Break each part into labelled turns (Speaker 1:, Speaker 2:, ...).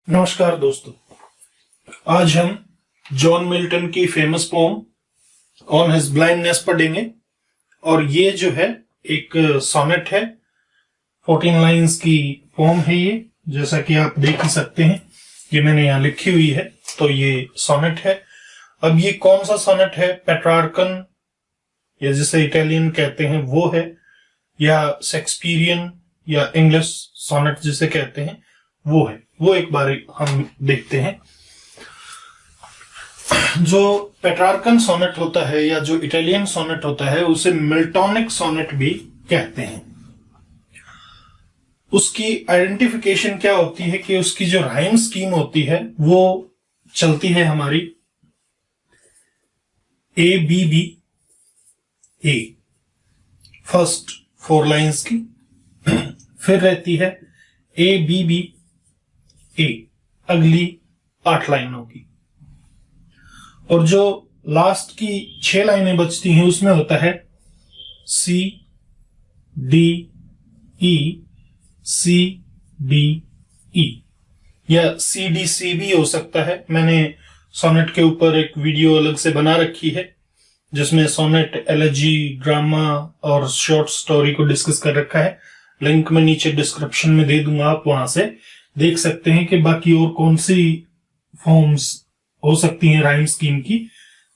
Speaker 1: नमस्कार दोस्तों, आज हम जॉन मिल्टन की famous poem on his blindness पढ़ेंगे। और ये जो है एक सोनेट है, 14 लाइंस की पोम है ये, जैसा कि आप देख ही सकते हैं। ये मैंने यहाँ लिखी हुई है, तो ये सोनेट है। अब ये कौन सा सोनेट है? पेट्रार्कन या जिसे इटालियन कहते हैं वो है, या शेक्सपियरियन या इंग्लिश सोनेट जिसे कहते हैं वो है। वो एक बार हम देखते हैं। जो पेट्रार्कन सोनेट होता है या जो इटालियन सोनेट होता है उसे मिल्टोनिक सोनेट भी कहते हैं। उसकी आइडेंटिफिकेशन क्या होती है कि उसकी जो राइम स्कीम होती है वो चलती है हमारी A B B A, first 4 lines की, फिर रहती है ए बी बी ए, अगली 8 लाइनों की, और जो लास्ट की 6 लाइनें बचती हैं उसमें होता है C D E, C D E, या सी डी सी भी हो सकता है। मैंने सोनेट के ऊपर एक वीडियो अलग से बना रखी है जिसमें सोनेट, एलेजी, ड्रामा और शॉर्ट स्टोरी को डिस्कस कर रखा है। लिंक मैं नीचे डिस्क्रिप्शन में दे दूंगा, आप वहां से देख सकते हैं कि बाकी और कौन सी फॉर्म्स हो सकती हैं राइम स्कीम की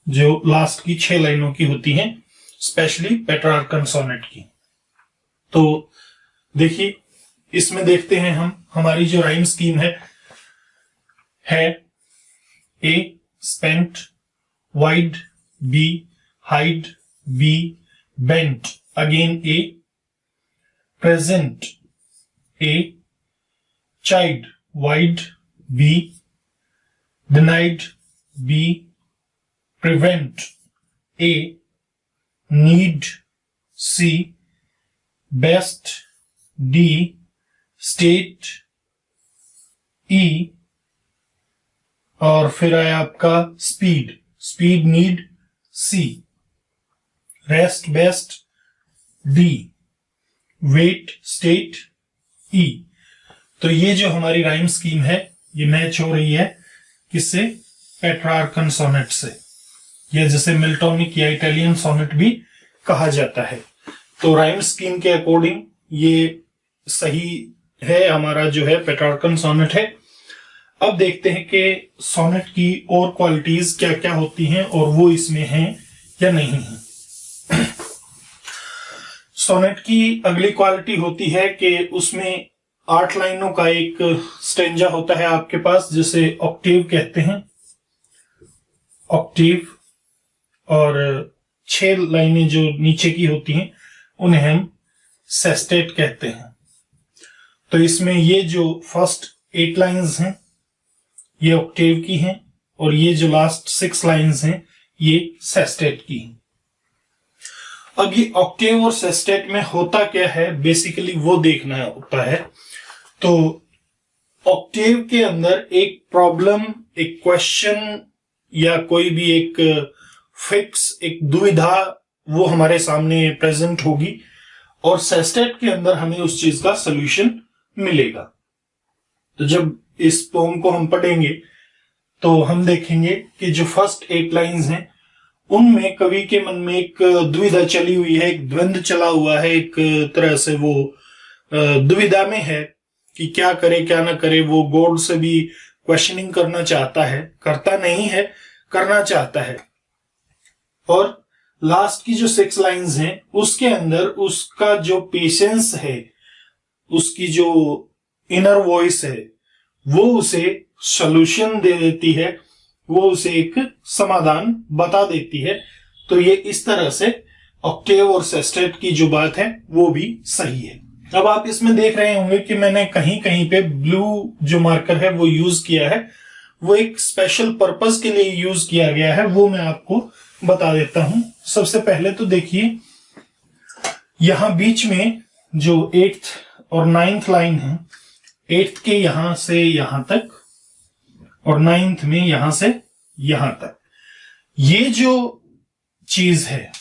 Speaker 1: जो लास्ट की 6 लाइनों की होती हैं, स्पेशली पेट्रार्कन सोनेट की। तो देखिए, इसमें देखते हैं हम हमारी जो राइम स्कीम है A spent, wide B, hide B, bent again A, present A, child wide B, denied B, prevent A, need C, best D, state E, और फिर आया आपका speed, speed need C, rest best D, wait state E। तो ये जो हमारी rhyme scheme है ये मैच हो रही है किससे? पेट्रार्कन सोनेट से, या जिसे मिल्टोनिक या इटालियन सोनेट भी कहा जाता है। तो राइम स्कीम के अकॉर्डिंग ये सही है, हमारा जो है पेट्रार्कन सोनेट है। अब देखते हैं कि सोनेट की और क्वालिटीज क्या क्या होती हैं और वो इसमें हैं या नहीं है। सोनेट की अगली क्वालिटी होती है कि उसमें 8 लाइनों का एक स्टेंजा होता है आपके पास, जिसे ऑक्टेव कहते हैं, ऑक्टेव। और 6 लाइनें जो नीचे की होती हैं उन्हें हम सेस्टेट कहते हैं। तो इसमें ये जो फर्स्ट 8 लाइंस हैं ये ऑक्टेव की हैं, और ये जो लास्ट 6 लाइंस हैं ये सेस्टेट की हैं। अब ये ऑक्टेव और सेस्टेट में होता क्या है बेसिकली वो देखना होता है। तो ऑक्टेव के अंदर एक प्रॉब्लम, एक क्वेश्चन या कोई भी एक फिक्स, एक दुविधा वो हमारे सामने प्रेजेंट होगी, और सेस्टेट के अंदर हमें उस चीज का सॉल्यूशन मिलेगा। तो जब इस पोम को हम पढ़ेंगे तो हम देखेंगे कि जो फर्स्ट 8 लाइंस हैं उनमें कवि के मन में एक दुविधा चली हुई है, एक द्वंद्व चला हुआ है, एक तरह से वो दुविधा में है कि क्या करे क्या ना करे। वो गॉड से भी क्वेश्चनिंग करना चाहता है, करता नहीं है, करना चाहता है। और लास्ट की जो 6 लाइंस हैं उसके अंदर उसका जो पेशेंस है, उसकी जो इनर वॉइस है, वो उसे सॉल्यूशन दे देती है, वो उसे एक समाधान बता देती है। तो ये इस तरह से ऑक्टेव और सेस्टेट की जो बात है वो भी सही है। अब आप इसमें देख रहे होंगे कि मैंने कहीं कहीं पे ब्लू जो मार्कर है वो यूज किया है, वो एक स्पेशल पर्पस के लिए यूज किया गया है, वो मैं आपको बता देता हूं। सबसे पहले तो देखिए, यहां बीच में जो 8th और 9th लाइन है, 8th के यहां से यहां तक और 9th में यहां से यहां तक, ये जो चीज है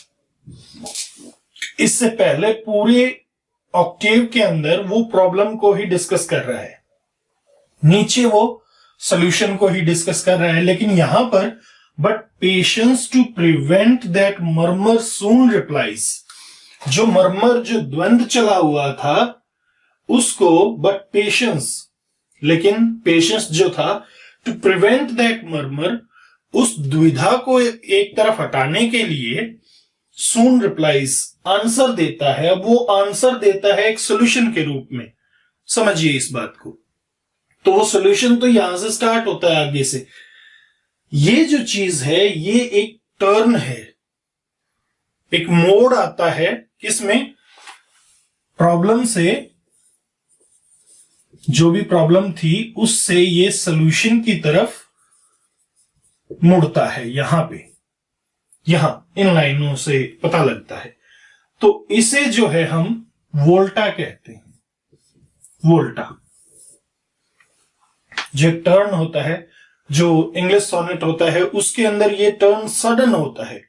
Speaker 1: इससे पहले पूरे ऑक्टेव के अंदर वो प्रॉब्लम को ही डिस्कस कर रहा है। नीचे वो सॉल्यूशन को ही डिस्कस कर रहा है, लेकिन यहां पर but patience to prevent that murmur soon replies, जो मर्मर जो द्वंद्व चला हुआ था उसको बट पेशेंस, लेकिन पेशेंस जो था टू प्रिवेंट दैट मर्मर, उस द्विधा को एक तरफ हटाने के लिए सून रिप्लाइज आंसर देता है। अब वो आंसर देता है एक सॉल्यूशन के रूप में, समझिए इस बात को। तो वो सॉल्यूशन तो यहां से स्टार्ट होता है आगे से। ये जो चीज है ये एक टर्न है, एक मोड़ आता है किसमें, प्रॉब्लम से, जो भी प्रॉब्लम थी उससे ये सॉल्यूशन की तरफ मुड़ता है। यहां पे, यहां इन लाइनों से पता लगता है। तो इसे जो है हम वोल्टा कहते हैं। वोल्टा जो टर्न होता है, जो इंग्लिश सोनेट होता है उसके अंदर ये टर्न सडन होता है,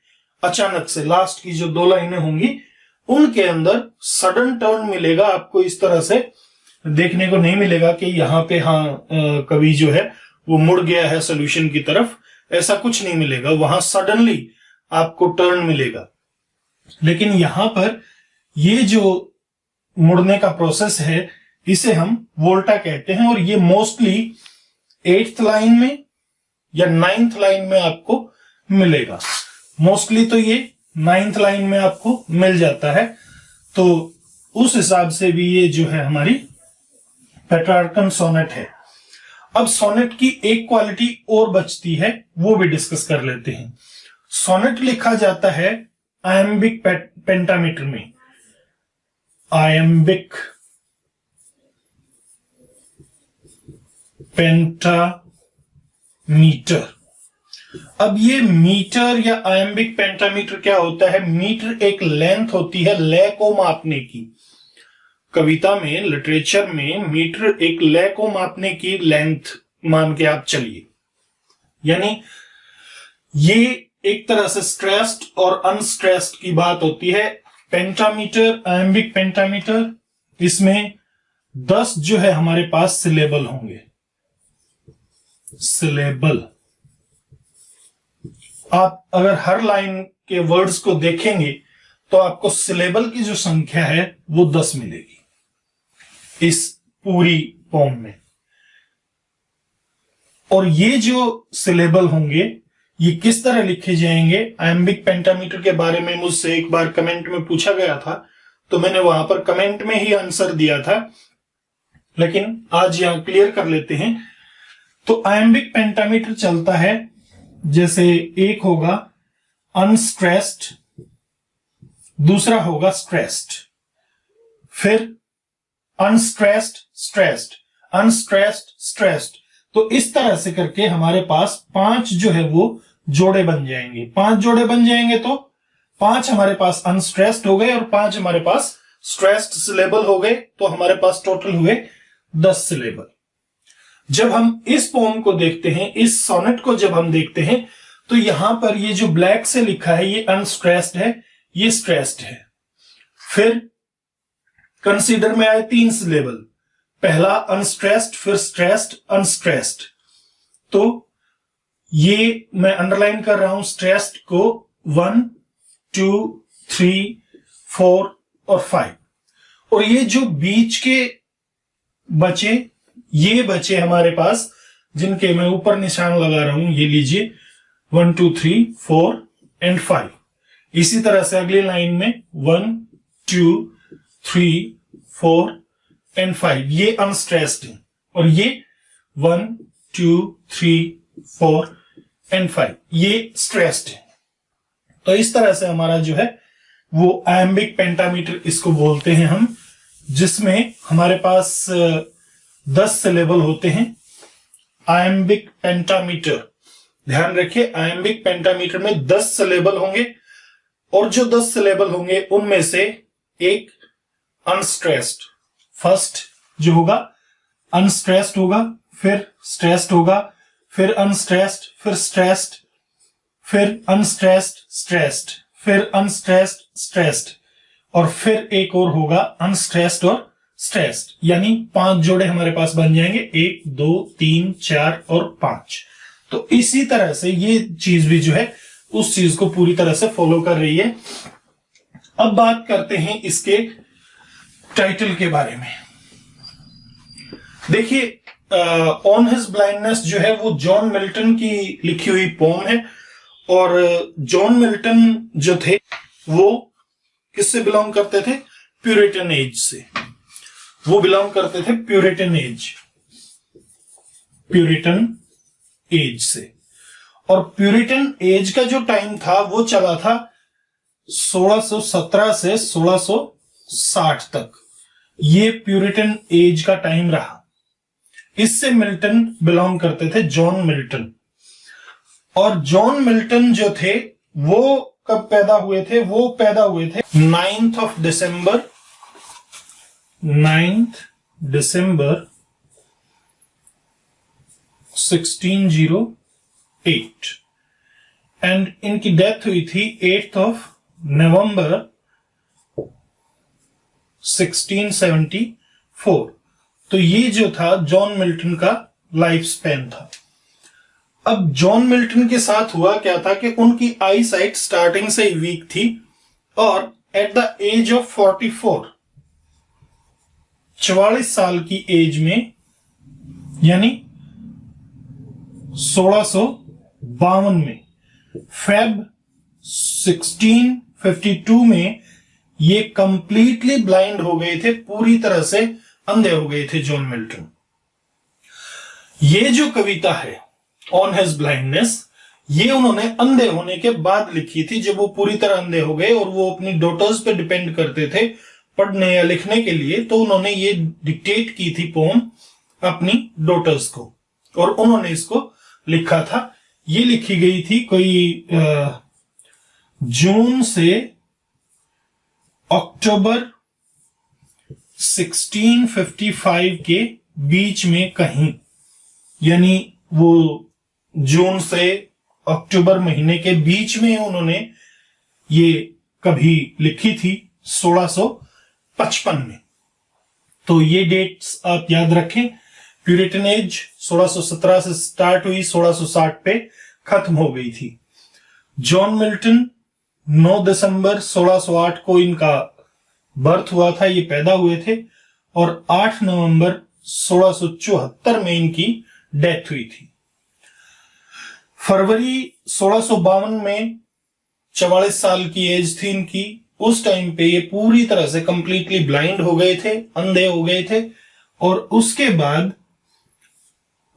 Speaker 1: अचानक से। लास्ट की जो 2 लाइनें होंगी उनके अंदर सडन टर्न मिलेगा आपको। इस तरह से देखने को नहीं मिलेगा कि यहां पे कवि जो है वो मुड़ गया है सॉल्यूशन की तरफ, ऐसा कुछ नहीं मिलेगा। वहां सडनली आपको टर्न मिलेगा। लेकिन यहां पर ये जो मुड़ने का प्रोसेस है इसे हम वोल्टा कहते हैं, और ये मोस्टली 8th लाइन में या 9th लाइन में आपको मिलेगा। मोस्टली तो ये 9th लाइन में आपको मिल जाता है। तो उस हिसाब से भी ये जो है हमारी पेट्रार्कन सोनेट है। अब सोनेट की एक क्वालिटी और बचती है, वो भी डिस्कस कर लेते हैं। सोनेट लिखा जाता है आयम्बिक पेंटामीटर में। Iambic pentameter. अब ये मीटर या आयम्बिक पेंटामीटर क्या होता है? मीटर एक लेंथ होती है लय को मापने की। कविता में, लिटरेचर में मीटर एक लय को मापने की लेंथ मान के आप चलिए। यानी ये एक तरह से स्ट्रेस्ड और अनस्ट्रेस्ड की बात होती है। पेंटामीटर, आयम्बिक पेंटामीटर, इसमें 10 जो है हमारे पास सिलेबल होंगे। सिलेबल, आप अगर हर लाइन के वर्ड्स को देखेंगे तो आपको सिलेबल की जो संख्या है वो 10 मिलेगी इस पूरी पोम में। और ये जो सिलेबल होंगे ये किस तरह लिखे जाएंगे? आयम्बिक पेंटामीटर के बारे में मुझसे एक बार कमेंट में पूछा गया था, तो मैंने वहां पर कमेंट में ही आंसर दिया था, लेकिन आज यहां क्लियर कर लेते हैं। तो आयम्बिक पेंटामीटर चलता है जैसे एक होगा अनस्ट्रेस्ड, दूसरा होगा स्ट्रेस्ड, फिर अनस्ट्रेस्ड स्ट्रेस्ड, अनस्ट्रेस्ड स्ट्रेस्ड। तो इस तरह से करके हमारे पास 5 जो है वो जोड़े बन जाएंगे। 5 जोड़े बन जाएंगे तो 5 हमारे पास अनस्ट्रेस्ड हो गए और 5 हमारे पास स्ट्रेस्ड सिलेबल हो गए। तो हमारे पास टोटल हुए 10 सिलेबल। जब हम इस पोम को देखते हैं, इस सोनेट को जब हम देखते हैं, तो यहां पर ये जो ब्लैक से लिखा है ये अनस्ट्रेस्ड है, ये स्ट्रेस्ड है। फिर कंसीडर में आए 3 सिलेबल, पहला अनस्ट्रेस्ड, फिर स्ट्रेस्ड, अनस्ट्रेस्ड। तो ये मैं अंडरलाइन कर रहा हूं स्ट्रेस्ड को 1, 2, 3, 4 और 5। और ये जो बीच के बचे, ये बचे हमारे पास, जिनके मैं ऊपर निशान लगा रहा हूं, ये लीजिए 1, 2, 3, 4 एंड 5। इसी तरह से अगली लाइन में 1, 2, 3, 4 एंड 5, ये अनस्ट्रेस्ड है। और ये 1, 2, 3, 4 एंड 5, ये स्ट्रेस्ड है। तो इस तरह से हमारा जो है वो आयम्बिक पेंटामीटर इसको बोलते हैं हम, जिसमें हमारे पास 10 सिलेबल होते हैं। आयम्बिक पेंटामीटर, ध्यान रखिए, आयम्बिक पेंटामीटर में 10 सिलेबल होंगे, और जो 10 सिलेबल होंगे उनमें से एक अनस्ट्रेस्ड, फर्स्ट जो होगा अनस्ट्रेस्ड होगा, फिर स्ट्रेस्ड होगा, फिर अनस्ट्रेस्ड, फिर स्ट्रेस्ड, फिर अनस्ट्रेस्ड स्ट्रेस्ड, फिर अनस्ट्रेस्ड स्ट्रेस्ड, और फिर एक और होगा अनस्ट्रेस्ड और स्ट्रेस्ड, यानी 5 जोड़े हमारे पास बन जाएंगे, 1 2 3 4 और 5। तो इसी तरह से ये चीज भी जो है उस चीज को पूरी तरह से फॉलो कर रही है। अब बात करते हैं इसके टाइटल के बारे में। देखिए, ऑन हिज ब्लाइंडनेस जो है वो जॉन मिल्टन की लिखी हुई पोम है, और जॉन मिल्टन जो थे वो किससे बिलोंग करते थे? प्यूरिटन एज से। वो बिलोंग करते थे प्यूरिटन एज से। और प्यूरिटन एज का जो टाइम था वो चला था 1617 से 1660 तक। ये प्यूरिटन एज का टाइम रहा। इससे मिल्टन बिलोंग करते थे, जॉन मिल्टन। और जॉन मिल्टन जो थे वो कब पैदा हुए थे? वो पैदा हुए थे 9 दिसंबर 1608, एंड इनकी डेथ हुई थी 8 नवंबर 1674। तो ये जो था जॉन मिल्टन का लाइफ स्पैन था। अब जॉन मिल्टन के साथ हुआ क्या था कि उनकी आई साइट स्टार्टिंग से ही वीक थी, और एट द एज ऑफ 44 साल की एज में, यानी 1652 में, फेब 1652 में ये कंप्लीटली ब्लाइंड हो गए थे, पूरी तरह से अंधे हो गए थे जॉन मिल्टन। ये जो कविता है ऑन हिज ब्लाइंडनेस, ये उन्होंने अंधे होने के बाद लिखी थी, जब वो पूरी तरह अंधे हो गए और वो अपनी डॉटर्स पे डिपेंड करते थे पढ़ने या लिखने के लिए। तो उन्होंने ये डिक्टेट की थी पोम अपनी डॉटर्स को, और उन्होंने इसको लिखा था। ये लिखी गई थी कोई जून से अक्टूबर 1655 के बीच में कहीं, यानी वो जून से अक्टूबर महीने के बीच में उन्होंने ये कभी लिखी थी 1655 में। तो ये डेट्स आप याद रखें। प्यूरिटन एज 1617 से स्टार्ट हुई, 1660 पे खत्म हो गई थी। जॉन मिल्टन 9 दिसंबर 1608 को इनका बर्थ हुआ था, ये पैदा हुए थे, और 8 नवंबर 1674 में इनकी डेथ हुई थी। फरवरी 1652 में 44 साल की एज थी इनकी। उस टाइम पे ये पूरी तरह से कंप्लीटली ब्लाइंड हो गए थे, अंधे हो गए थे, और उसके बाद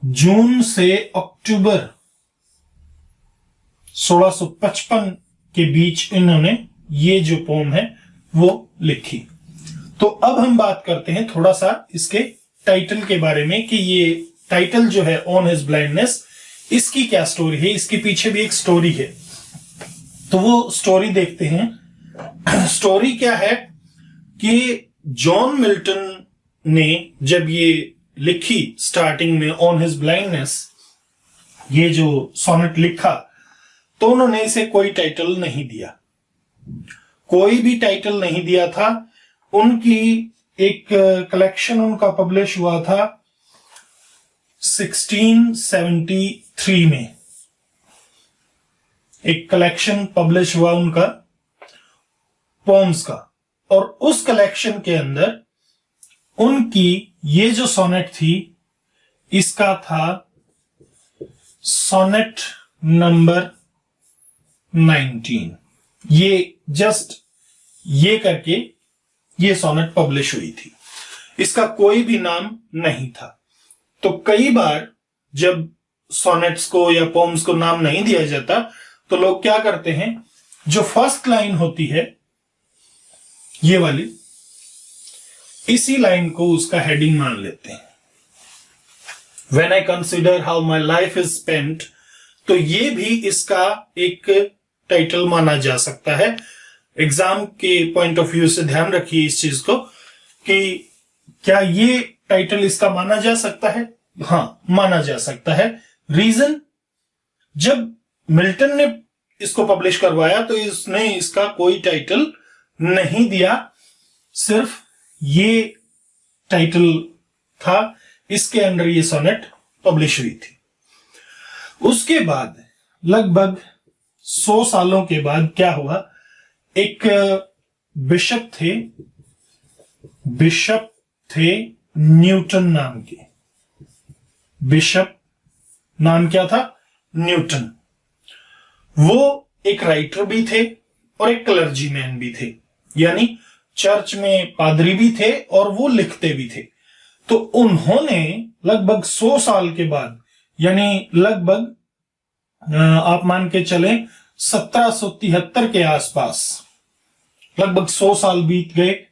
Speaker 1: जून से अक्टूबर 1655 के बीच इन्होंने ये जो पोम है वो लिखी। तो अब हम बात करते हैं थोड़ा सा इसके टाइटल के बारे में, कि ये टाइटल जो है ऑन हिज ब्लाइंडनेस, इसकी क्या स्टोरी है। इसके पीछे भी एक स्टोरी है, तो वो स्टोरी देखते हैं। स्टोरी क्या है कि जॉन मिल्टन ने जब ये लिखी स्टार्टिंग में ऑन हिज ब्लाइंडनेस, ये जो सोनेट लिखा, तो उन्होंने इसे कोई टाइटल नहीं दिया, कोई भी टाइटल नहीं दिया था। उनकी एक कलेक्शन उनका पब्लिश हुआ था 1673 में, एक कलेक्शन पब्लिश हुआ उनका पोम्स का, और उस कलेक्शन के अंदर उनकी ये जो सोनेट थी, इसका था सोनेट नंबर 19। ये जस्ट ये करके ये सोनेट पब्लिश हुई थी, इसका कोई भी नाम नहीं था। तो कई बार जब सोनेट्स को या पोम्स को नाम नहीं दिया जाता, तो लोग क्या करते हैं, जो फर्स्ट लाइन होती है ये वाली, इसी लाइन को उसका हेडिंग मान लेते हैं। When I consider how my life is spent, तो ये भी इसका एक टाइटल माना जा सकता है। एग्जाम के पॉइंट ऑफ व्यू से ध्यान रखिए इस चीज को, कि क्या ये टाइटल इसका माना जा सकता है? हाँ, माना जा सकता है। रीजन, जब मिल्टन ने इसको पब्लिश करवाया तो इसने इसका कोई टाइटल नहीं दिया, सिर्फ ये टाइटल था, इसके अंडर ये सोनेट पब्लिश हुई थी। उसके बाद लगभग 100 सालों के बाद क्या हुआ, एक बिशप थे न्यूटन नाम के। बिशप नाम क्या था? न्यूटन। वो एक राइटर भी थे और एक क्लर्जीमैन भी थे, यानी चर्च में पादरी भी थे और वो लिखते भी थे। तो उन्होंने लगभग 100 साल के बाद, यानी लगभग आप मान के चलें 1773 के आसपास, लगभग 100 साल बीत गए,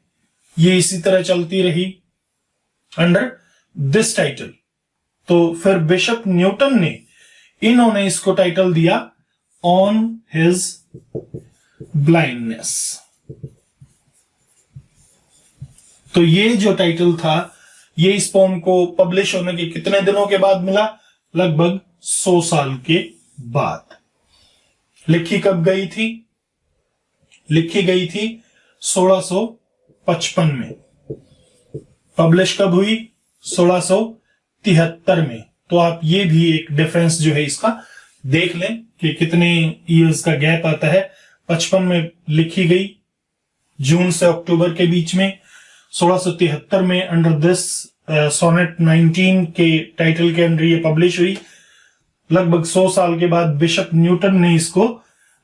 Speaker 1: ये इसी तरह चलती रही अंडर दिस टाइटल। तो फिर बिशप न्यूटन ने, इन्होंने इसको टाइटल दिया ऑन हिज ब्लाइंडनेस। तो ये जो टाइटल था, ये इस पोम को पब्लिश होने के कितने दिनों के बाद मिला? लगभग 100 साल के बाद। लिखी कब गई थी? लिखी गई थी 1655 में। पब्लिश कब हुई? 1673 में। तो आप ये भी एक डिफरेंस जो है इसका देख लें कि कितने ईयर्स का गैप आता है। 55 में लिखी गई, जून से अक्टूबर के बीच में। 1673 में अंडर दिस सोनेट 19 के टाइटल के अंडर ये पब्लिश हुई। लगभग 100 साल के बाद बिशप न्यूटन ने इसको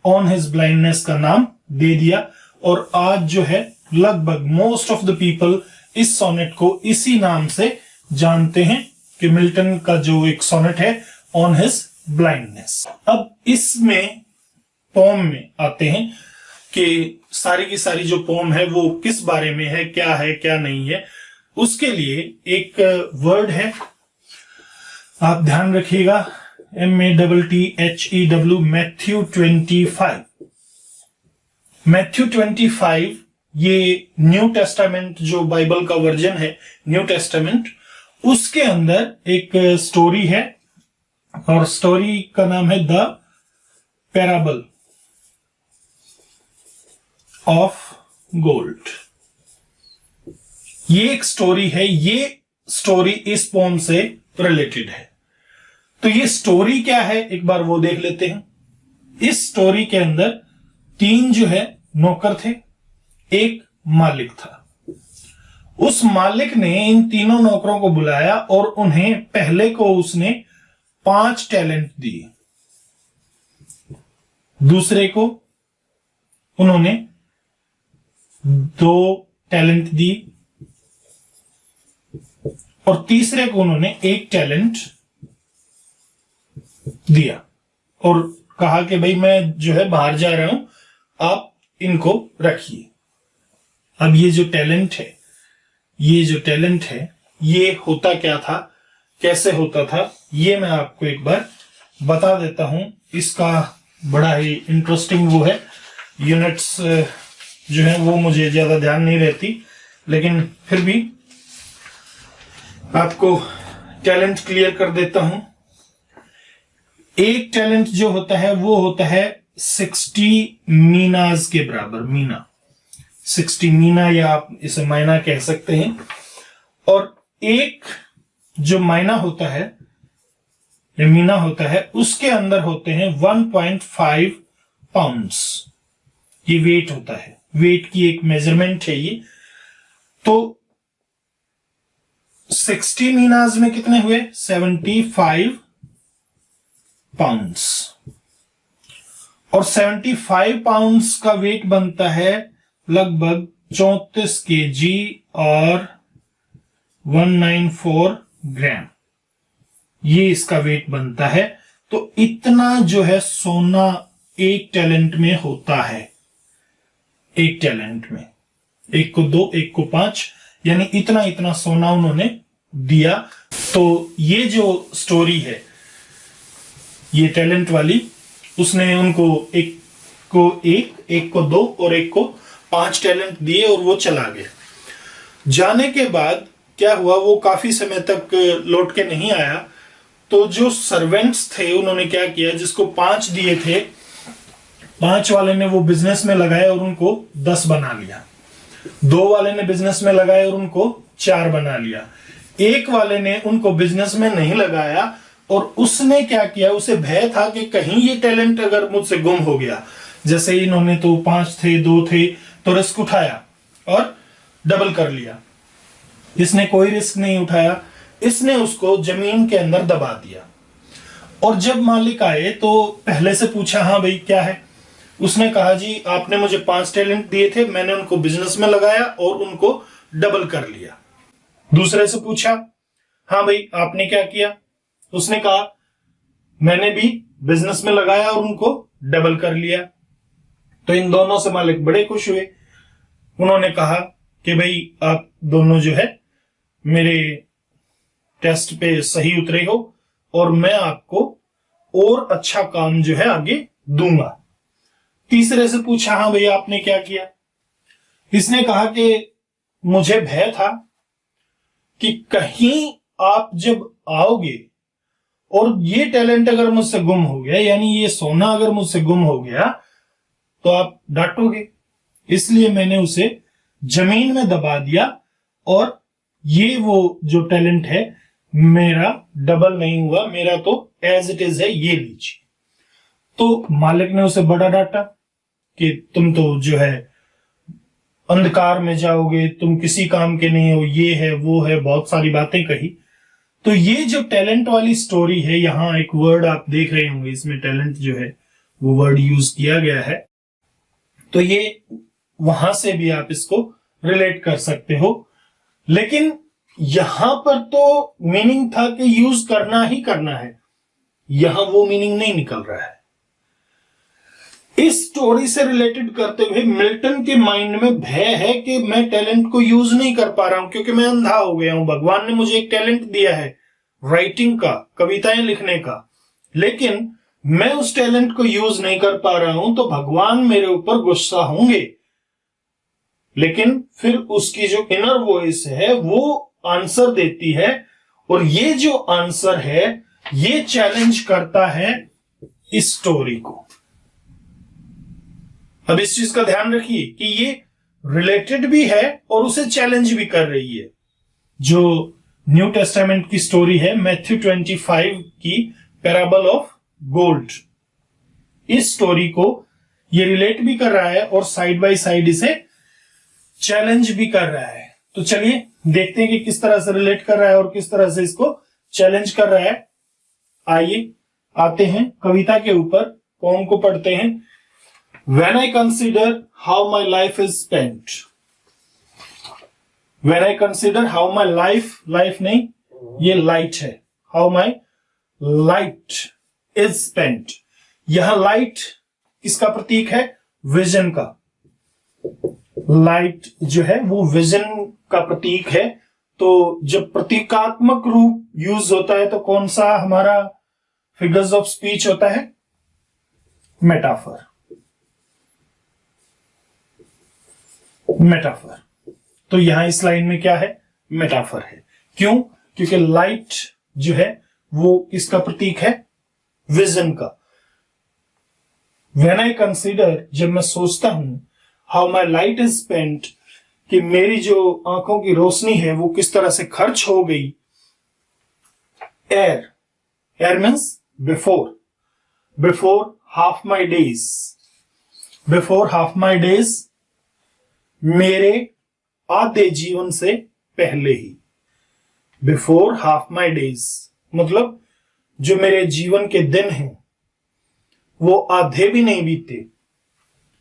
Speaker 1: ऑन हिज ब्लाइंडनेस का नाम दे दिया, और आज जो है लगभग मोस्ट ऑफ द पीपल इस सोनेट को इसी नाम से जानते हैं कि मिल्टन का जो एक सोनेट है ऑन हिज ब्लाइंडनेस। अब इसमें पोम में आते हैं कि सारी की सारी जो पोम है वो किस बारे में है क्या नहीं है। उसके लिए एक वर्ड है, आप ध्यान रखिएगा, MATTHEW, मैथ्यू 25। मैथ्यू 25 ये न्यू टेस्टामेंट, जो बाइबल का वर्जन है न्यू टेस्टामेंट, उसके अंदर एक स्टोरी है, और स्टोरी का नाम है द पैराबल ऑफ गोल्ड। ये एक स्टोरी है, ये स्टोरी इस पोम से रिलेटेड है। तो ये स्टोरी क्या है, एक बार वो देख लेते हैं। इस स्टोरी के अंदर 3 जो है नौकर थे, एक मालिक था। उस मालिक ने इन तीनों नौकरों को बुलाया और उन्हें पहले को उसने 5 टैलेंट दिए, दूसरे को उन्होंने 2 टैलेंट दी, और तीसरे को उन्होंने 1 टैलेंट दिया, और कहा कि भाई मैं जो है बाहर जा रहा हूं, आप इनको रखिए। अब ये जो टैलेंट है, ये होता क्या था, कैसे होता था, ये मैं आपको एक बार बता देता हूं। इसका बड़ा ही इंटरेस्टिंग वो है, यूनिट्स जो है वो मुझे ज्यादा ध्यान नहीं रहती, लेकिन फिर भी आपको टैलेंट क्लियर कर देता हूं। एक टैलेंट जो होता है वो होता है 60 मीनाज के बराबर। मीना, 60 मीना, या आप इसे मायना कह सकते हैं। और एक जो मायना होता है या मीना होता है, उसके अंदर होते हैं 1.5 पाउंड्स। ये वेट होता है, वेट की एक मेजरमेंट है ये। तो 60 मीनाज में कितने हुए? 75 पाउंड्स। और 75 पाउंड्स का वेट बनता है लगभग 34 केजी और 194 ग्राम, ये इसका वेट बनता है। तो इतना जो है सोना एक टैलेंट में होता है। एक टैलेंट में, एक को 2, एक को 5, यानी इतना इतना सोना उन्होंने दिया। तो ये जो स्टोरी है, ये टैलेंट वाली, उसने उनको एक को 2 और एक को 5 टैलेंट दिए, और वो चला गया। जाने के बाद क्या हुआ, वो काफी समय तक लौट के नहीं आया। तो जो सर्वेंट्स थे उन्होंने क्या किया, जिसको 5 दिए थे, 5 वाले ने वो बिजनेस में लगाए और उनको 10 बना लिया। 2 वाले ने बिजनेस में लगाए और उनको 4 बना लिया। एक वाले ने उनको बिजनेस में नहीं लगाया और उसने क्या किया, उसे भय था कि कहीं ये टैलेंट अगर मुझसे गुम हो गया, जैसे इन्होंने तो 5 थे 2 थे तो रिस्क उठाया और डबल कर लिया। इसने कोई रिस्क नहीं उठाया, इसने उसको जमीन के अंदर दबा दिया। और जब मालिक आए तो पहले से पूछा, हाँ भाई क्या है? उसने कहा जी आपने मुझे 5 टैलेंट दिए थे, मैंने उनको बिजनेस में लगाया और उनको डबल कर लिया। दूसरे से पूछा, हाँ भाई आपने क्या किया? उसने कहा मैंने भी बिजनेस में लगाया और उनको डबल कर लिया। तो इन दोनों से मालिक बड़े खुश हुए। उन्होंने कहा कि भाई आप दोनों जो है मेरे टेस्ट पे सही उतरे हो और मैं आपको और अच्छा काम जो है आगे दूंगा। तीसरे से पूछा, हाँ भैया आपने क्या किया? इसने कहा कि मुझे भय था कि कहीं आप जब आओगे और ये टैलेंट अगर मुझसे गुम हो गया, यानी ये सोना अगर मुझसे गुम हो गया तो आप डांटोगे, इसलिए मैंने उसे जमीन में दबा दिया और ये वो जो टैलेंट है मेरा डबल नहीं हुआ, मेरा तो एज इट इज है, ये लीजिए। तो मालिक ने उसे बड़ा डांटा कि तुम तो जो है अंधकार में जाओगे, तुम किसी काम के नहीं हो, ये है वो है, बहुत सारी बातें कही। तो ये जो टैलेंट वाली स्टोरी है, यहां एक वर्ड आप देख रहे होंगे, इसमें टैलेंट जो है वो वर्ड यूज किया गया है। तो ये वहां से भी आप इसको रिलेट कर सकते हो, लेकिन यहां पर तो मीनिंग था कि यूज करना ही करना है, यहां वो मीनिंग नहीं निकल रहा है। इस स्टोरी से रिलेटेड करते हुए मिल्टन के माइंड में भय है कि मैं टैलेंट को यूज नहीं कर पा रहा हूं क्योंकि मैं अंधा हो गया हूं। भगवान ने मुझे एक टैलेंट दिया है राइटिंग का, कविताएं लिखने का, लेकिन मैं उस टैलेंट को यूज नहीं कर पा रहा हूं तो भगवान मेरे ऊपर गुस्सा होंगे। लेकिन फिर उसकी जो इनर वॉइस है वो आंसर देती है, और ये जो आंसर है ये चैलेंज करता है इस स्टोरी को। अब इस चीज का ध्यान रखिए कि ये रिलेटेड भी है और उसे चैलेंज भी कर रही है। जो न्यू टेस्टामेंट की स्टोरी है मैथ्यू 25 की पैराबल ऑफ गोल्ड, इस स्टोरी को ये रिलेट भी कर रहा है और साइड बाय साइड इसे चैलेंज भी कर रहा है। तो चलिए देखते हैं कि किस तरह से रिलेट कर रहा है और किस तरह से इसको चैलेंज कर रहा है। आइए आते हैं कविता के ऊपर, पोम को पढ़ते हैं। When I consider how my life is spent, when I consider how my life नहीं, ये light है, how my light is spent। यह light किसका प्रतीक है? विजन का। लाइट जो है वो विजन का प्रतीक है। तो जब प्रतीकात्मक रूप यूज होता है तो कौन सा हमारा फिगर्स ऑफ स्पीच होता है? मेटाफर। मेटाफर। तो यहां इस लाइन में क्या है? मेटाफर है। क्यों? क्योंकि लाइट जो है वो किसका प्रतीक है? विजन का। व्हेन आई कंसीडर, जब मैं सोचता हूं, how my light is spent, कि मेरी जो आंखों की रोशनी है वो किस तरह से खर्च हो गई। Air, air means before, before half my days, before half my days, मेरे आधे जीवन से पहले ही। बिफोर हाफ माई डेज मतलब जो मेरे जीवन के दिन हैं वो आधे भी नहीं बीते।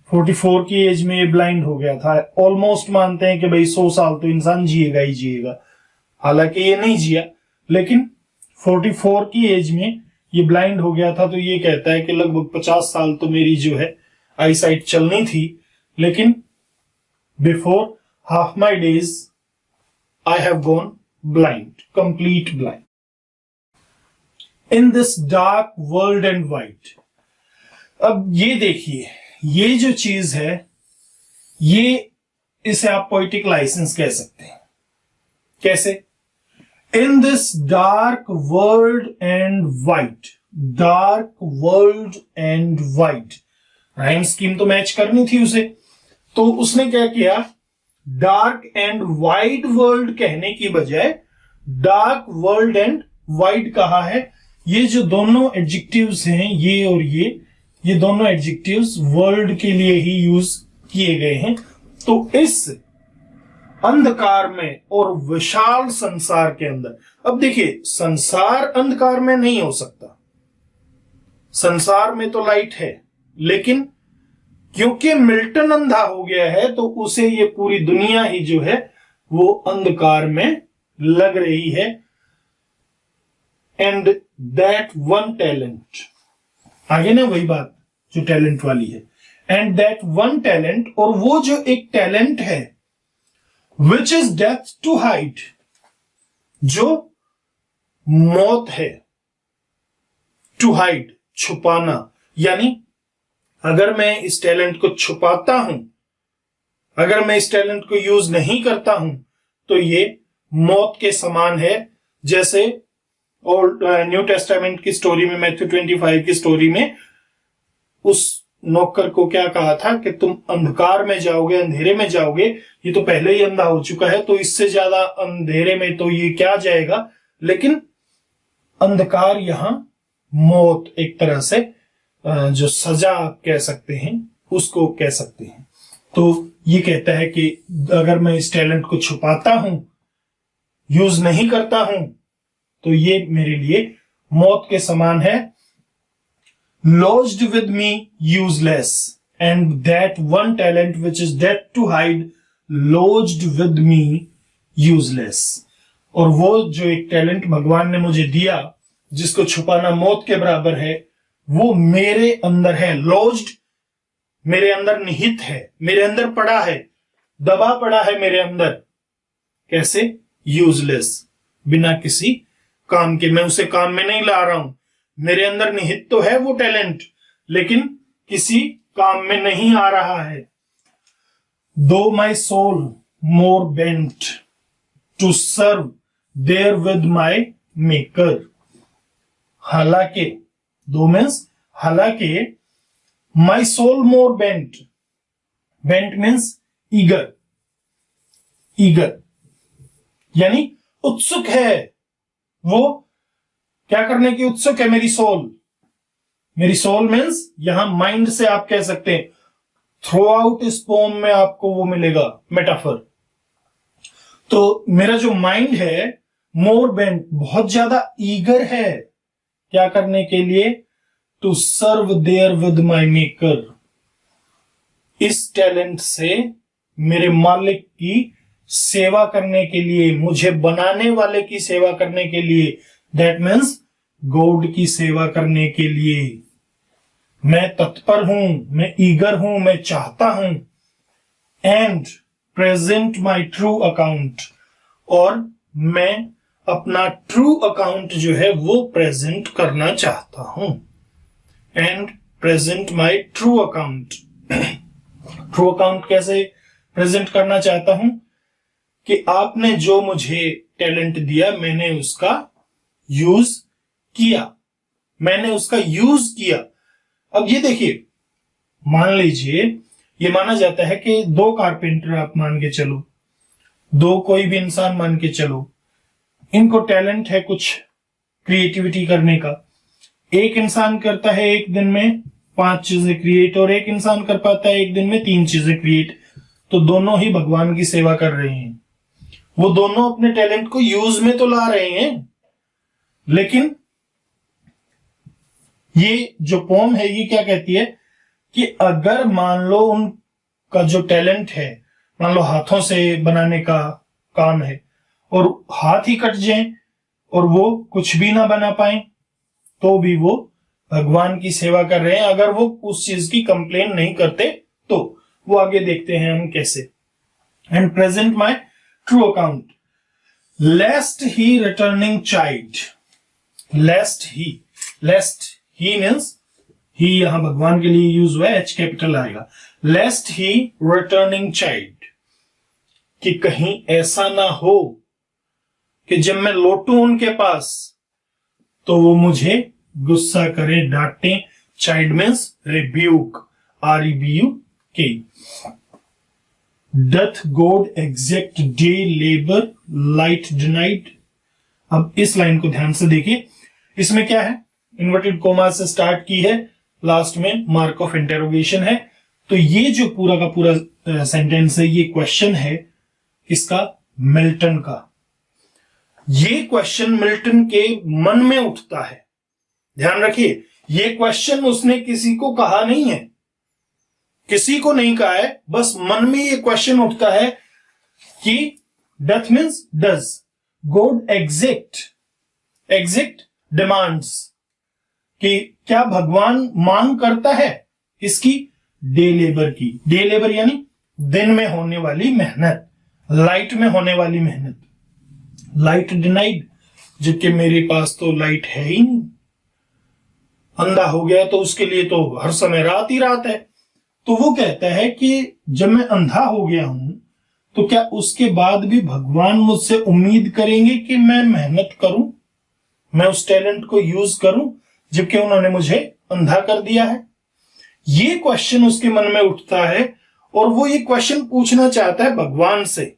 Speaker 1: 44 की एज में ये ब्लाइंड हो गया था। ऑलमोस्ट मानते हैं कि भाई 100 साल तो इंसान जिएगा ही जिएगा, हालांकि ये नहीं जिया, लेकिन 44 की एज में ये ब्लाइंड हो गया था। तो ये कहता है कि लगभग 50 साल तो मेरी जो है आई साइट चलनी थी, लेकिन before half my days I have gone blind, complete blind in this dark world and white. अब ये देखिए, ये जो चीज है ये, इसे आप पोइटिक लाइसेंस कह सकते हैं। कैसे? In this dark world and white, dark world and white, rhyme scheme तो मैच करनी थी उसे। तो उसने क्या किया? डार्क एंड वाइड वर्ल्ड कहने की बजाय डार्क वर्ल्ड एंड वाइड कहा है। ये जो दोनों एडजेक्टिव्स हैं, ये और ये दोनों एडजेक्टिव्स वर्ल्ड के लिए ही यूज किए गए हैं। तो इस अंधकार में और विशाल संसार के अंदर, अब देखिए संसार अंधकार में नहीं हो सकता, संसार में तो लाइट है, लेकिन क्योंकि मिल्टन अंधा हो गया है तो उसे ये पूरी दुनिया ही जो है वो अंधकार में लग रही है। एंड दैट वन टैलेंट, आगे ना वही बात जो टैलेंट वाली है, एंड दैट वन टैलेंट, और वो जो एक टैलेंट है, which is death to hide, जो मौत है, टू हाइड छुपाना, यानी अगर मैं इस टैलेंट को छुपाता हूं, अगर मैं इस टैलेंट को यूज नहीं करता हूं तो ये मौत के समान है। जैसे ओल्ड न्यू टेस्टामेंट की स्टोरी में, मैथ्यू 25 की स्टोरी में उस नौकर को क्या कहा था कि तुम अंधकार में जाओगे, अंधेरे में जाओगे, ये तो पहले ही अंधा हो चुका है तो इससे ज्यादा अंधेरे में तो ये क्या जाएगा। लेकिन अंधकार यहां मौत, एक तरह से जो सजा आप कह सकते हैं उसको कह सकते हैं। तो ये कहता है कि अगर मैं इस टैलेंट को छुपाता हूं, यूज नहीं करता हूं, तो ये मेरे लिए मौत के समान है। lodged with me useless, and that one talent which is dead to hide lodged with me useless। और वो जो एक टैलेंट भगवान ने मुझे दिया जिसको छुपाना मौत के बराबर है, वो मेरे अंदर है। lodged मेरे अंदर निहित है, मेरे अंदर पड़ा है, दबा पड़ा है मेरे अंदर। कैसे? यूजलेस, बिना किसी काम के, मैं उसे काम में नहीं ला रहा हूं, मेरे अंदर निहित तो है वो टैलेंट, लेकिन किसी काम में नहीं आ रहा है। Though my soul more bent to serve therewith my maker. हालांकि, दो मीन्स हालांकि, my soul more bent, bent means eager, eager यानी उत्सुक है। वो क्या करने की उत्सुक है? मेरी सोल, मेरी सोल मीन्स यहां माइंड से आप कह सकते हैं। थ्रू आउट इस पोम में आपको वो मिलेगा मेटाफर। तो मेरा जो माइंड है मोर बेंट, बहुत ज्यादा ईगर है, क्या करने के लिए? To serve therewith my maker, इस टैलेंट से मेरे मालिक की सेवा करने के लिए, मुझे बनाने वाले की सेवा करने के लिए, दैट मीन्स गॉड की सेवा करने के लिए मैं तत्पर हूं, मैं ईगर हूं, मैं चाहता हूं। And present my true account, और मैं अपना ट्रू अकाउंट जो है वो प्रेजेंट करना चाहता हूं। And present my true account, true account कैसे प्रेजेंट करना चाहता हूं? कि आपने जो मुझे टैलेंट दिया, मैंने उसका यूज किया, मैंने उसका यूज किया। अब ये देखिए, मान लीजिए ये माना जाता है कि दो कारपेंटर आप मान के चलो, दो कोई भी इंसान मान के चलो, इनको टैलेंट है कुछ क्रिएटिविटी करने का। एक इंसान करता है एक दिन में 5 चीजें क्रिएट, और एक इंसान कर पाता है एक दिन में 3 चीजें क्रिएट। तो दोनों ही भगवान की सेवा कर रहे हैं, वो दोनों अपने टैलेंट को यूज में तो ला रहे हैं। लेकिन ये जो पोम है ये क्या कहती है कि अगर मान लो उनका जो टैलेंट है, मान लो हाथों से बनाने का काम है, और हाथ ही कट जाए और वो कुछ भी ना बना पाए, तो भी वो भगवान की सेवा कर रहे हैं, अगर वो उस चीज की कंप्लेन नहीं करते तो। वो आगे देखते हैं हम कैसे। And present my true account, lest he returning child, lest he means he यहां भगवान के लिए यूज हुआ है, एच कैपिटल आएगा। लेस्ट ही रिटर्निंग चाइल्ड, कि कहीं ऐसा ना हो कि जब मैं लौटूं उनके पास तो वो मुझे गुस्सा करे, डांटे। Child means rebuke, REBUK। Doth God exact day labour light denied. अब इस लाइन को ध्यान से देखिए, इसमें क्या है, इन्वर्टेड कोमा से स्टार्ट की है, लास्ट में मार्क ऑफ इंटेरोगेशन है। तो ये जो पूरा का पूरा सेंटेंस है, ये क्वेश्चन है इसका मिल्टन का। ये क्वेश्चन मिल्टन के मन में उठता है। ध्यान रखिए, ये क्वेश्चन उसने किसी को कहा नहीं है, किसी को नहीं कहा है, बस मन में ये क्वेश्चन उठता है कि doth means does, God exact demands, कि क्या भगवान मांग करता है इसकी डे लेबर की। डे लेबर यानी दिन में होने वाली मेहनत, लाइट में होने वाली मेहनत। लाइट डिनाइड, जबकि मेरे पास तो लाइट है ही नहीं, अंधा हो गया तो उसके लिए तो हर समय रात ही रात है। तो वो कहता है कि जब मैं अंधा हो गया हूं तो क्या उसके बाद भी भगवान मुझसे उम्मीद करेंगे कि मैं मेहनत करूं, मैं उस टैलेंट को यूज करूं, जबकि उन्होंने मुझे अंधा कर दिया है। ये क्वेश्चन उसके मन में उठता है और वो ये क्वेश्चन पूछना चाहता है भगवान से।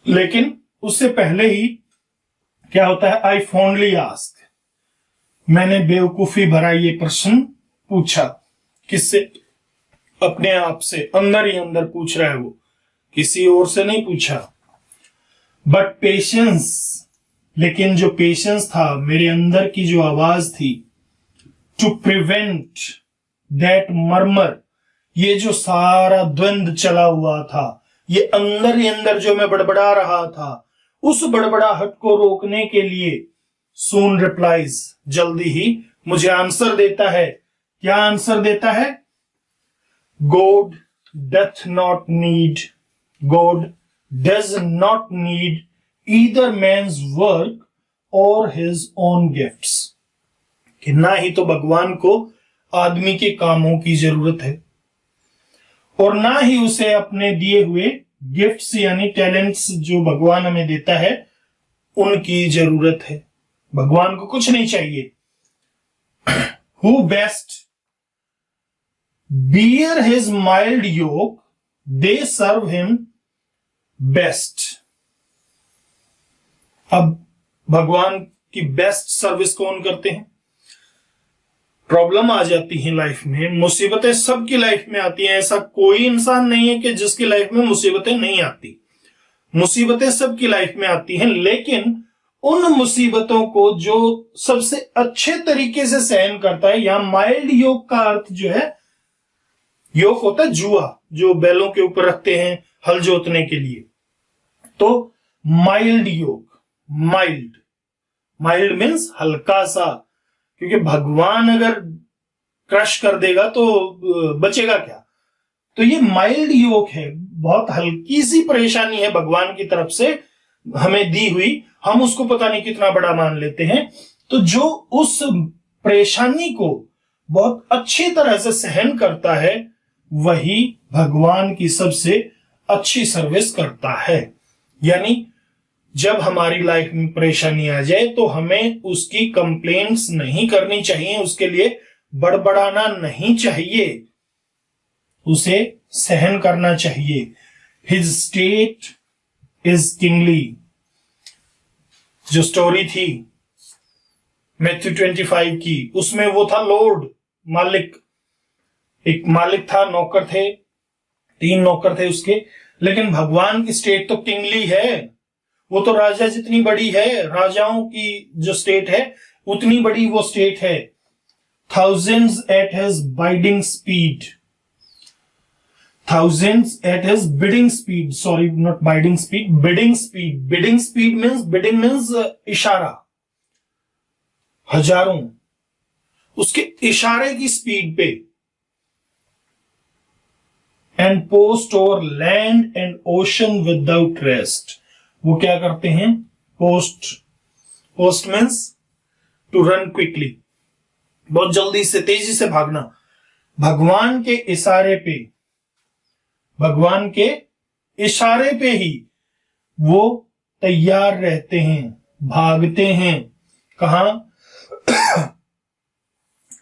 Speaker 1: लेकिन उससे पहले ही क्या होता है, आई फॉन्डली आस्क, मैंने बेवकूफी भरा ये प्रश्न पूछा। किससे? अपने आप से, अंदर ही अंदर पूछ रहा है वो, किसी और से नहीं पूछा। बट पेशेंस, लेकिन जो पेशेंस था, मेरे अंदर की जो आवाज थी, टू प्रिवेंट दैट मर्मर, ये जो सारा द्वंद चला हुआ था, ये अंदर ही अंदर जो मैं बड़बड़ा रहा था, उस बड़बड़ाहट को रोकने के लिए सून रिप्लाइज, जल्दी ही मुझे आंसर देता है। क्या आंसर देता है? God doth not need, God does not need either man's work और हिज ओन गिफ्ट्स, कि ना ही तो भगवान को आदमी के कामों की जरूरत है और ना ही उसे अपने दिए हुए गिफ्ट्स यानी टैलेंट्स जो भगवान हमें देता है उनकी जरूरत है। भगवान को कुछ नहीं चाहिए। Who best bear his mild yoke, they serve him best। अब भगवान की बेस्ट सर्विस कौन करते हैं? प्रॉब्लम आ जाती है लाइफ में, मुसीबतें सबकी लाइफ में आती हैं। ऐसा कोई इंसान नहीं है कि जिसकी लाइफ में मुसीबतें नहीं आती। मुसीबतें सबकी लाइफ में आती हैं, लेकिन उन मुसीबतों को जो सबसे अच्छे तरीके से सहन करता है, यहां माइल्ड योग का अर्थ जो है, योग होता है जुआ जो बैलों के ऊपर रखते हैं हल जोतने के लिए, तो माइल्ड योग, माइल्ड मीन्स हल्का सा, क्योंकि भगवान अगर क्रश कर देगा तो बचेगा क्या। तो ये माइल्ड योग है, बहुत हल्की सी परेशानी है भगवान की तरफ से हमें दी हुई, हम उसको पता नहीं कितना बड़ा मान लेते हैं। तो जो उस परेशानी को बहुत अच्छी तरह से सहन करता है, वही भगवान की सबसे अच्छी सर्विस करता है। यानी जब हमारी लाइफ में परेशानी आ जाए तो हमें उसकी कंप्लेंट्स नहीं करनी चाहिए, उसके लिए बड़बड़ाना नहीं चाहिए, उसे सहन करना चाहिए। हिज स्टेट इज किंगली, जो स्टोरी थी मैथ्यू 25 की, उसमें वो था लॉर्ड, मालिक। एक मालिक था, नौकर थे, 3 नौकर थे उसके, लेकिन भगवान की स्टेट तो किंगली है। वो तो राजा जितनी बड़ी है, राजाओं की जो स्टेट है उतनी बड़ी वो स्टेट है। Thousands at his binding speed, thousands at his bidding speed, sorry not binding speed, bidding speed. Bidding means इशारा, हजारों, उसके इशारे की स्पीड पे। And post over land and ocean without rest, वो क्या करते हैं? Post means to run quickly, बहुत जल्दी से, तेजी से भागना। भगवान के इशारे पे, भगवान के इशारे पे ही वो तैयार रहते हैं, भागते हैं। कहां?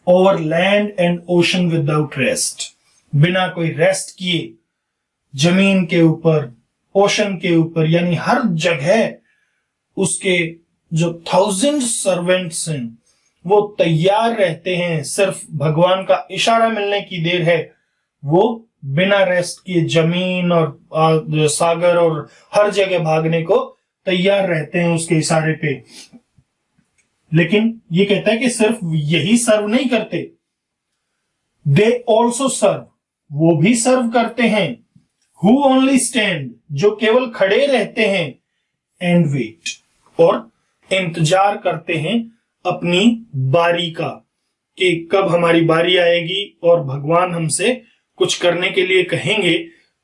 Speaker 1: Over land and ocean without rest, बिना कोई रेस्ट किए जमीन के ऊपर, ओशन के ऊपर, यानी हर जगह उसके जो 1000 सर्वेंट्स हैं वो तैयार रहते हैं। सिर्फ भगवान का इशारा मिलने की देर है, वो बिना रेस्ट किए जमीन और सागर और हर जगह भागने को तैयार रहते हैं उसके इशारे पे। लेकिन ये कहता है कि सिर्फ यही सर्व नहीं करते, दे ऑल्सो सर्व, वो भी सर्व करते हैं। हु ओनली स्टैंड, जो केवल खड़े रहते हैं, एंड वेट, और इंतजार करते हैं अपनी बारी का, कि कब हमारी बारी आएगी और भगवान हमसे कुछ करने के लिए कहेंगे।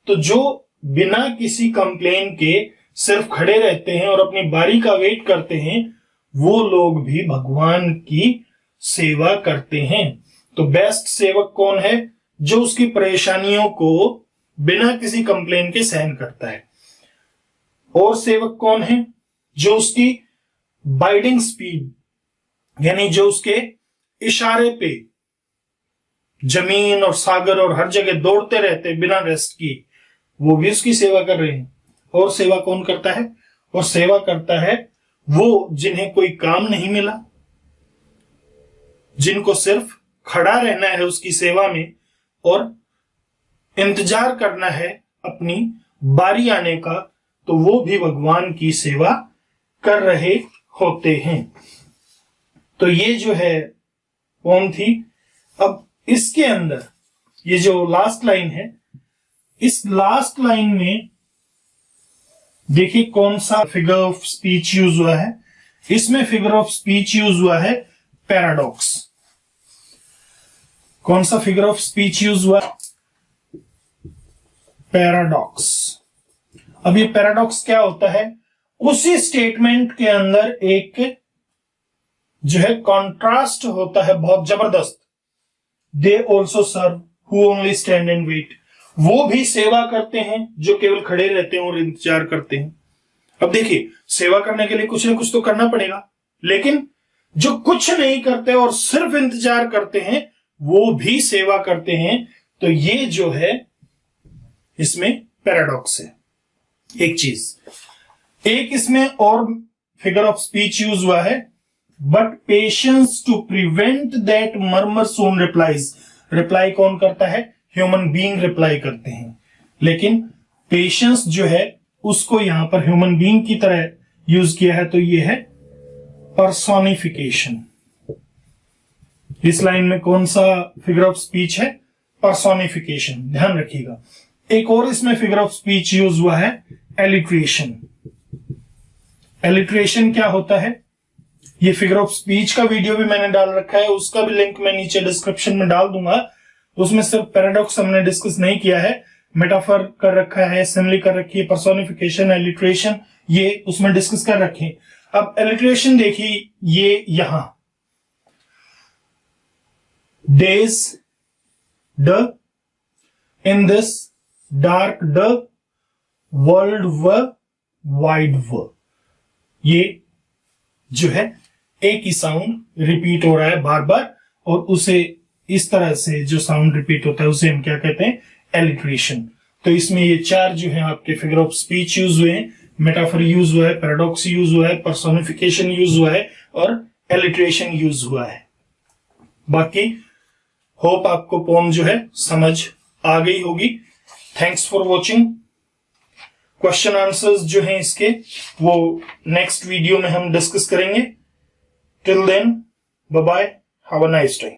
Speaker 1: तो जो बिना किसी कंप्लेन के सिर्फ खड़े रहते हैं और अपनी बारी का वेट करते हैं, वो लोग भी भगवान की सेवा करते हैं। तो बेस्ट सेवक कौन है? जो उसकी परेशानियों को बिना किसी कंप्लेन के सहन करता है। और सेवक कौन है? जो उसकी बाइडिंग स्पीड, यानी जो उसके इशारे पे जमीन और सागर और हर जगह दौड़ते रहते बिना रेस्ट किए, वो भी उसकी सेवा कर रहे हैं। और सेवा कौन करता है? और सेवा करता है वो जिन्हें कोई काम नहीं मिला, जिनको सिर्फ खड़ा रहना है उसकी सेवा में और इंतजार करना है अपनी बारी आने का, तो वो भी भगवान की सेवा कर रहे होते हैं। तो ये जो है पोम थी। अब इसके अंदर ये जो लास्ट लाइन है, इस लास्ट लाइन में देखिए कौन सा फिगर ऑफ स्पीच यूज हुआ है। इसमें फिगर ऑफ स्पीच यूज हुआ है पैराडॉक्स। कौन सा फिगर ऑफ स्पीच यूज हुआ? पैराडॉक्स। अब ये पैराडॉक्स क्या होता है? उसी स्टेटमेंट के अंदर एक जो है कॉन्ट्रास्ट होता है बहुत जबरदस्त। They also serve who only stand and wait, वो भी सेवा करते हैं जो केवल खड़े रहते हैं और इंतजार करते हैं। अब देखिए, सेवा करने के लिए कुछ ना कुछ तो करना पड़ेगा, लेकिन जो कुछ नहीं करते और सिर्फ इंतजार करते हैं, वो भी सेवा करते हैं। तो ये जो है इसमें पैराडॉक्स है। एक चीज, एक इसमें और फिगर ऑफ स्पीच यूज हुआ है, but patience to prevent that murmur soon replies. Reply कौन करता है? ह्यूमन बीइंग रिप्लाई करते हैं, लेकिन पेशेंस जो है उसको यहां पर ह्यूमन बीइंग की तरह यूज किया है, तो ये है पर्सोनिफिकेशन। इस लाइन में कौन सा फिगर ऑफ स्पीच है? पर्सोनिफिकेशन। ध्यान रखिएगा। एक और इसमें फिगर ऑफ स्पीच यूज हुआ है एलिट्रेशन। एलिट्रेशन क्या होता है? ये फिगर ऑफ स्पीच का वीडियो भी मैंने डाल रखा है, उसका भी लिंक मैं नीचे डिस्क्रिप्शन में डाल दूंगा। उसमें सिर्फ पैराडॉक्स हमने डिस्कस नहीं किया है, मेटाफर कर रखा है, सिमिली कर रखी है, पर्सोनिफिकेशन, एलिट्रेशन, ये उसमें डिस्कस कर रखे। अब एलिट्रेशन देखिए, ये यहां डेज ड इन दिस डार्क ड वर्ल्ड व वाइड व, ये जो है एक ही साउंड रिपीट हो रहा है बार बार, और उसे इस तरह से जो साउंड रिपीट होता है उसे हम क्या कहते हैं? एलिट्रेशन। तो इसमें ये चार जो है आपके फिगर ऑफ स्पीच यूज हुए हैं, मेटाफर यूज हुआ है, पैराडॉक्स यूज हुआ है, पर्सोनिफिकेशन यूज हुआ है और एलिट्रेशन यूज हुआ है। बाकी होप आपको पोम जो है समझ आ गई होगी। Thanks for watching. Question answers जो हैं इसके वो नेक्स्ट वीडियो में हम डिस्कस करेंगे। Till then, bye bye, have a nice day.